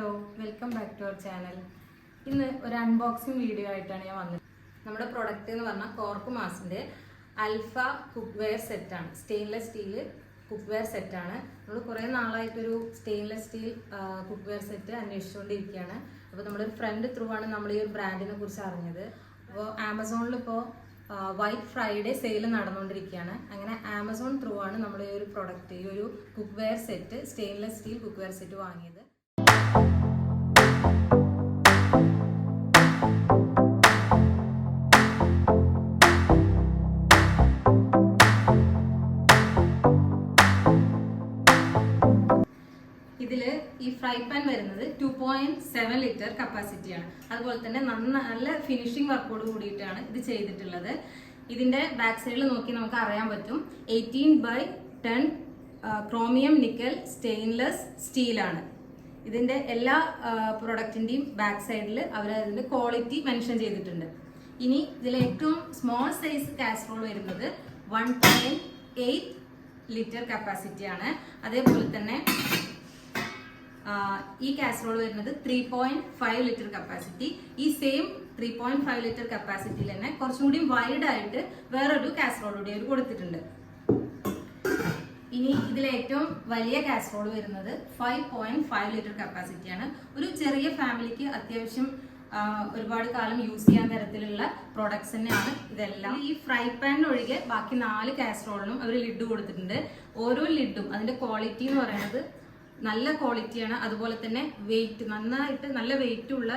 Hello, welcome back to our channel. ഇന്ന് ഒരു unboxing video ആയിട്ടാണ് ഞാൻ വന്നത്. നമ്മുടെ പ്രൊഡക്റ്റ് എന്ന് പറഞ്ഞാൽ കോർക്ക് മാസിൻ്റെ അൽഫ കുക്ക് വെയർ സെറ്റാണ്. സ്റ്റെയിൻലെസ് സ്റ്റീൽ കുക്ക് വെയർ സെറ്റാണ്. നമ്മൾ കുറേ നാളായിട്ടൊരു stainless steel cookware set അന്വേഷിച്ചുകൊണ്ടിരിക്കുകയാണ്. അപ്പോൾ നമ്മളൊരു ഫ്രണ്ട് ത്രൂ ആണ് നമ്മൾ ഈ ഒരു ബ്രാൻഡിനെ കുറിച്ച് അറിഞ്ഞത്. അപ്പോൾ ആമസോണിൽ ഇപ്പോൾ വൈറ്റ് ഫ്രൈഡേ സെയിൽ നടന്നുകൊണ്ടിരിക്കുകയാണ്. അങ്ങനെ ആമസോൺ ത്രൂ ആണ് നമ്മൾ ഈ ഒരു പ്രൊഡക്റ്റ്, ഈ ഒരു cook wear set, stainless steel cookware set വാങ്ങിയത്. ഇതിൽ ഈ ഫ്രൈ പാൻ വരുന്നത് 2.7 ലിറ്റർ കപ്പാസിറ്റിയാണ്. അതുപോലെ തന്നെ നല്ല ഫിനിഷിംഗ് വർക്കോട് കൂടിയിട്ടാണ് ഇത് ചെയ്തിട്ടുള്ളത്. ഇതിന്റെ ബാക്ക് സൈഡിൽ നോക്കി നമുക്ക് അറിയാൻ പറ്റും 18/10 ക്രോമിയം നിക്കൽ സ്റ്റെയിൻലെസ് സ്റ്റീലാണ്. ഇതിന്റെ എല്ലാ പ്രൊഡക്റ്റിന്റെയും ബാക്ക് സൈഡിൽ അവർ അതിന്റെ ക്വാളിറ്റി മെൻഷൻ ചെയ്തിട്ടുണ്ട്. ഇനി ഇതിൽ ഏറ്റവും സ്മോൾ സൈസ് കാസറോൾ വരുന്നത് 1.8 ലിറ്റർ കപ്പാസിറ്റിയാണ്. അതേപോലെ തന്നെ ഈ കാസറോൾ വരുന്നത് 3.5 ലിറ്റർ കപ്പാസിറ്റി. ഈ സെയിം 3.5 ലിറ്റർ കപ്പാസിറ്റിയിൽ തന്നെ കുറച്ചും കൂടി വൈഡ് ആയിട്ട് വേറൊരു കാസറോൾ കൂടി അവർ കൊടുത്തിട്ടുണ്ട്. ഇനി ഇതിൽ ഏറ്റവും വലിയ കാസറോൾ വരുന്നത് 5.5 ലിറ്റർ കപ്പാസിറ്റിയാണ്. ഒരു ചെറിയ ഫാമിലിക്ക് അത്യാവശ്യം ഒരുപാട് കാലം യൂസ് ചെയ്യാൻ തരത്തിലുള്ള പ്രോഡക്ട്സ് തന്നെയാണ് ഇതെല്ലാം. ഈ ഫ്രൈ പാനിന് ഒഴികെ ബാക്കി 4 കാസറോളിനും അവർ ലിഡ് കൊടുത്തിട്ടുണ്ട്. ഓരോ ലിഡും അതിന്റെ ക്വാളിറ്റി എന്ന് പറയുന്നത് നല്ല ക്വാളിറ്റിയാണ്. അതുപോലെ തന്നെ വെയിറ്റ്, നന്നായിട്ട് നല്ല വെയിറ്റ് ഉള്ള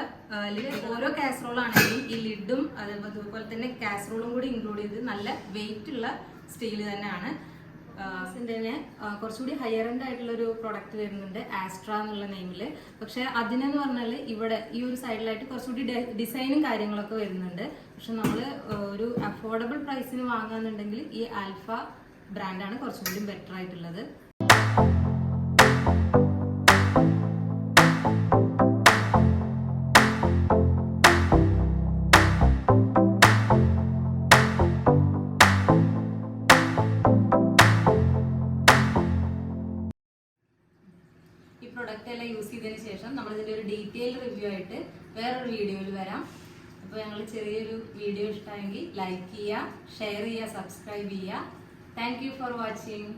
ഓരോ കാസറോൾ ആണെങ്കിലും ഈ ലിഡും അതുപോലെ തന്നെ കാസറോളും കൂടി ഇൻക്ലൂഡ് ചെയ്ത് നല്ല വെയിറ്റ് ഉള്ള സ്റ്റീൽ തന്നെയാണ്. ഇതിന്റെ കുറച്ചുകൂടി ഹയർ എൻഡ് ആയിട്ടുള്ള ഒരു പ്രൊഡക്റ്റ് വരുന്നുണ്ട്, ആസ്ട്ര എന്നുള്ള നെയിമില്. പക്ഷെ അതിനെന്ന് പറഞ്ഞാൽ ഇവിടെ ഈ ഒരു സൈഡിലായിട്ട് കുറച്ചുകൂടി ഡിസൈനും കാര്യങ്ങളൊക്കെ വരുന്നുണ്ട്. പക്ഷെ നമ്മൾ ഒരു അഫോർഡബിൾ പ്രൈസിന് വാങ്ങുകയെന്നുണ്ടെങ്കിൽ ഈ ആൽഫ ബ്രാൻഡാണ് കുറച്ചും കൂടി ബെറ്റർ ആയിട്ടുള്ളത്. ഈ പ്രൊഡക്റ്റ് എല്ലാം യൂസ് ചെയ്തതിന് ശേഷം നമ്മൾ ഇതിന്റെ ഒരു ഡീറ്റെയിൽ റിവ്യൂ ആയിട്ട് വേറൊരു വീഡിയോയിൽ വരാം. അപ്പോൾ ഞങ്ങൾ ചെറിയൊരു വീഡിയോ ഇഷ്ടമായെങ്കിൽ ലൈക്ക് ചെയ്യുക, ഷെയർ ചെയ്യുക, സബ്സ്ക്രൈബ് ചെയ്യുക. Thank you for watching.